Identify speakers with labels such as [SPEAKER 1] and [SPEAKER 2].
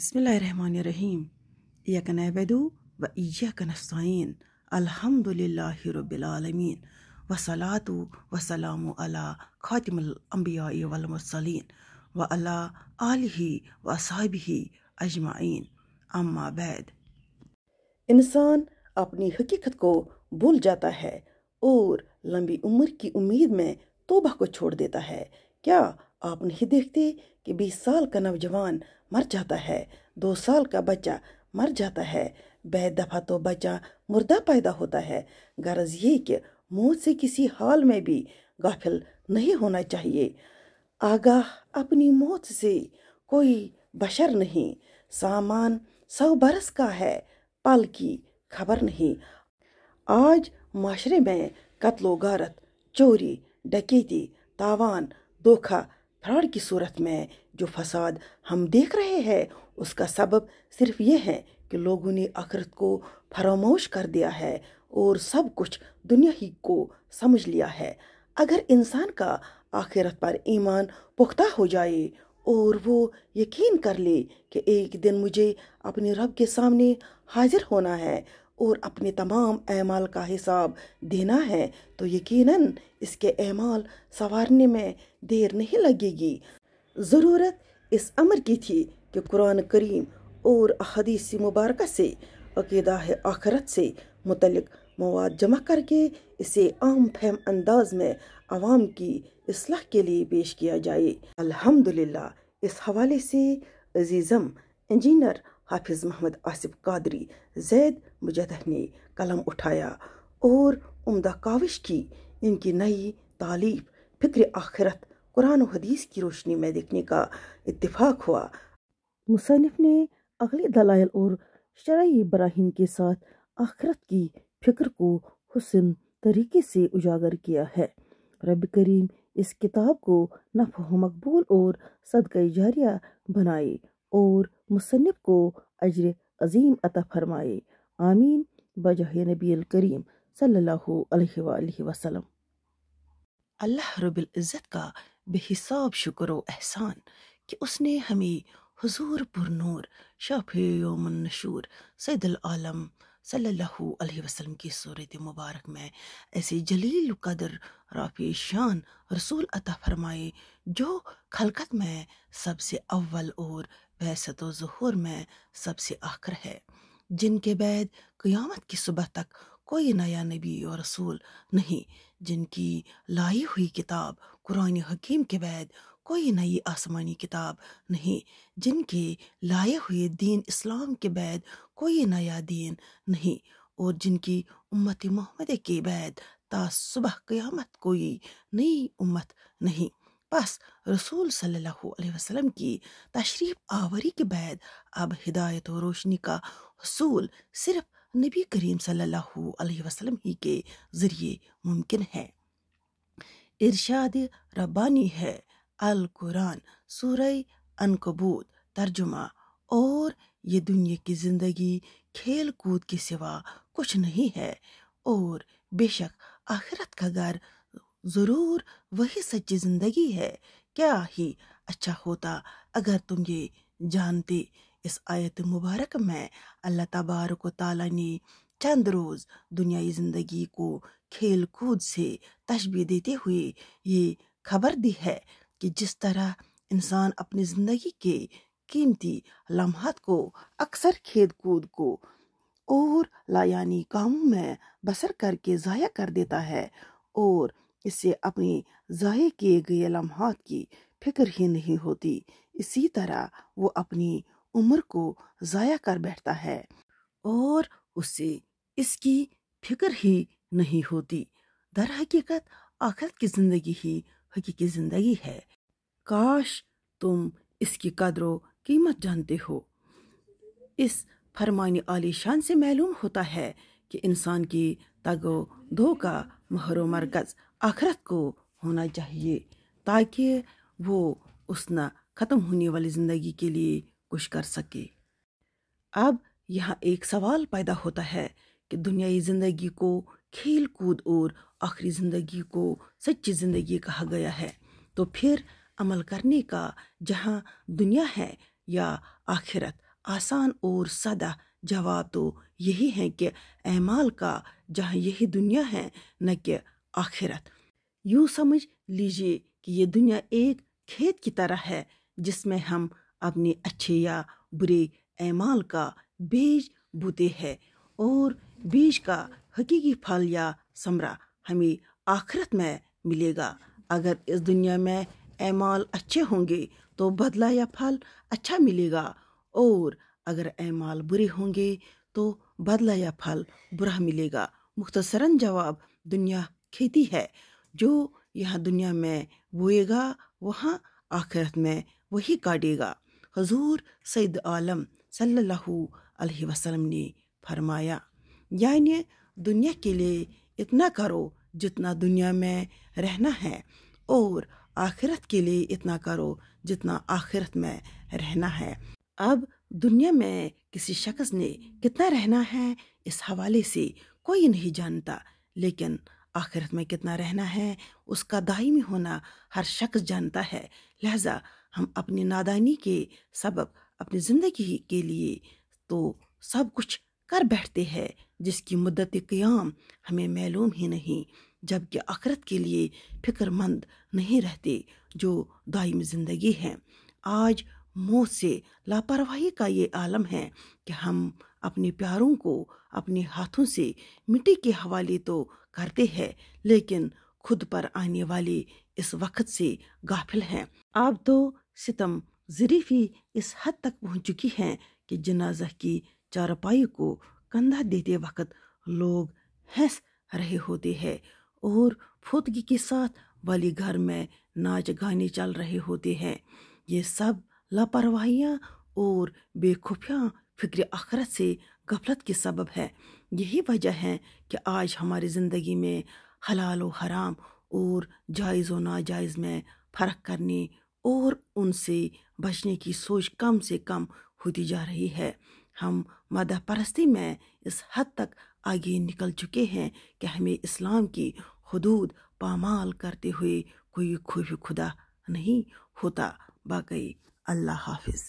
[SPEAKER 1] बिस्मिल्लाहिर्रहमानिर्रहीम। इय्याका नअबुदु व इय्याका नस्तईन। अल्हम्दुलिल्लाहि रब्बिल आलमीन वस्सलातु वस्सलामु अला खातिमुल अंबियाइ वल मुरसलीन व अला आलिहि व अस्हाबिहि अजमाइन। अम्मा बाद। इंसान अपनी हकीकत को भूल जाता है और लंबी उम्र की उम्मीद में तौबा को छोड़ देता है। क्या आप नहीं देखते कि 20 साल का नौजवान मर जाता है, 2 साल का बच्चा मर जाता है, बेद दफ़ा तो बच्चा मुर्दा पैदा होता है। गरज ये कि मौत से किसी हाल में भी गाफिल नहीं होना चाहिए। आगाह अपनी मौत से कोई बशर नहीं। सामान 100 बरस का है, पल की खबर नहीं। आज माशरे में कत्लो गारत, चोरी, डकैती, तावान, धोखा, फ्रॉड की सूरत में जो फसाद हम देख रहे हैं, उसका सबब सिर्फ ये है कि लोगों ने आखिरत को फरामोश कर दिया है और सब कुछ दुनिया ही को समझ लिया है। अगर इंसान का आखिरत पर ईमान पुख्ता हो जाए और वो यकीन कर ले कि एक दिन मुझे अपने रब के सामने हाजिर होना है और अपने तमाम अमाल का हिसाब देना है, तो यकीनन इसके अमाल संवारने में देर नहीं लगेगी। ज़रूरत इस अमर की थी कि कुरान करीम और अहादीस मुबारक से अक़ीदा आखिरत से मुतल्लिक़ मवाद जमा करके इसे आम फहम अंदाज में आवाम की इस्लाह के लिए पेश किया जाए। अल्हम्दुलिल्लाह। इस हवाले से अजीज़म इंजीनियर हाफिज़ मोहम्मद आसिफ कादरी ज़ैद मुजद्दिद ने कलम उठाया और उम्दा काविश की। इनकी नई तालीफ फ़िक्र आखिरत कुरान और हदीस की रोशनी में देखने का इत्तिफाक हुआ। मुसन्निफ ने अगले दलाइल और शरई बराहीन के साथ आखिरत की फ़िक्र को हुस्न तरीके से उजागर किया है। रब करीम इस किताब को नफ़अ मकबूल और सदक़ा जारिया बनाए और मुसन्निफ को अजर अजीम अता फरमाए। आमीन बजाहे नबी करीम सल्लल्लाहु अलैहि वसल्लम। अल्लाह रब्बिल इज़्ज़त का बेहिसाब शुक्र व एहसान कि उसने हमें हुजूर पुरनूर शाफ़ी यौमुन नशूर सैयदुल आलम सल्लल्लाहु अलैहि वसल्लम की सूरत मुबारक में ऐसे जलील कदर राफ़ी शान रसूल अता फरमाए जो खलकत में सबसे अव्वल और बैसत व ज़ुहूर में सबसे आखिर है, जिनके बाद क़यामत की सुबह तक कोई नया नबी और रसूल नहीं, जिनकी लाई हुई किताब कुरान हकीम के बाद कोई नई आसमानी किताब नहीं, जिनके लाए हुए दीन इस्लाम के बाद कोई नया दीन नहीं, और जिनकी उम्मत मोहम्मद के बाद ता सुबह क़यामत कोई नई उम्मत नहीं। बस रसूल सल्लल्लाहु अलैहि वसल्लम की तशरीफ़ आवरी के बाद अब हिदायत और रोशनी का हुसूल सिर्फ नबी करीम सल्लल्लाहु अलैहि वसल्लम ही के ज़रिए मुमकिन है। इरशाद रब्बानी है अल कुरान सूरह अनकबूत तर्जुमा। और ये दुनिया की ज़िंदगी खेल कूद के सिवा कुछ नहीं है, और बेशक आखिरत का घर ज़रूर वही सच्ची ज़िंदगी है। क्या ही अच्छा होता अगर तुम ये जानते। इस आयत मुबारक में अल्लाह तबारक व तआला ने चंद रोज़ दुनियाई ज़िंदगी को खेल कूद से तशबीह देते हुए ये खबर दी है कि जिस तरह इंसान अपनी ज़िंदगी के कीमती लम्हात को अक्सर खेल कूद को और लायानी कामों में बसर करके ज़ाया कर देता है और इससे अपनी ज़ाया किए गए लम्हात की फिक्र ही नहीं होती, इसी तरह वो अपनी उम्र को ज़ाया कर बैठता है और उससे इसकी फिक्र ही नहीं होती। दर हकीकत आखिरत की ज़िंदगी ही हकीकी ज़िंदगी है। काश तुम इसकी कदर कीमत जानते हो। इस फरमान आलीशान से मालूम होता है कि इंसान की तगो दो का महरो मरकज़ आखिरत को होना चाहिए, ताकि वो उस न ख़त्म होने वाली ज़िंदगी के लिए कुछ कर सके। अब यहाँ एक सवाल पैदा होता है कि दुनियाई ज़िंदगी को खेल कूद और आखिरी ज़िंदगी को सच्ची ज़िंदगी कहा गया है, तो फिर अमल करने का जहाँ दुनिया है या आखिरत, आसान और सादा जवाब तो यही है कि अमाल का जहाँ यही दुनिया है न कि आखिरत। यूँ समझ लीजिए कि ये दुनिया एक खेत की तरह है जिसमें हम अपने अच्छे या बुरे अमाल का बीज बोते हैं और बीज का हकीकी फल या समरा हमें आखिरत में मिलेगा। अगर इस दुनिया में अमाल अच्छे होंगे तो बदला या फल अच्छा मिलेगा और अगर अमाल बुरे होंगे तो बदला या फल बुरा मिलेगा। मुख्तसरन जवाब दुनिया खेती है, जो यहाँ दुनिया में बोएगा वहाँ आखिरत में वही काटेगा। हुजूर सैयद आलम सल्लल्लाहु अलैहि वसल्लम ने फरमाया, यानी दुनिया के लिए इतना करो जितना दुनिया में रहना है और आखिरत के लिए इतना करो जितना आखिरत में रहना है। अब दुनिया में किसी शख्स ने कितना रहना है इस हवाले से कोई नहीं जानता, लेकिन आखिरत में कितना रहना है उसका दायमी होना हर शख्स जानता है। लिहाजा हम अपनी नादानी के सबब अपनी ज़िंदगी के लिए तो सब कुछ कर बैठते हैं जिसकी मुद्दत क़याम हमें मालूम ही नहीं, जबकि आखिरत के लिए फ़िक्रमंद नहीं रहते जो दायमी ज़िंदगी है। आज मौत से लापरवाही का ये आलम है कि हम अपने प्यारों को अपने हाथों से मिट्टी के हवाले तो करते हैं, लेकिन खुद पर आने वाले इस वक्त से गाफिल हैं। अब तो सितम ज़रीफ़ी इस हद तक पहुँच चुकी हैं कि जनाजा की चारपाई को कंधा देते वक्त लोग हंस रहे होते हैं और फौतगी के साथ वाली घर में नाच गाने चल रहे होते हैं। ये सब लापरवाहियाँ और बेखुफिया फिक्र आखिरत से गफलत के सबब है। यही वजह है कि आज हमारी ज़िंदगी में हलाल व हराम और जायज़ व नाजायज़ में फ़र्क करने और उनसे बचने की सोच कम से कम होती जा रही है। हम मदह परस्ती में इस हद तक आगे निकल चुके हैं कि हमें इस्लाम की हुदूद पामाल करते हुए कोई खुदा नहीं होता। बाकी अल्लाह हाफिज़।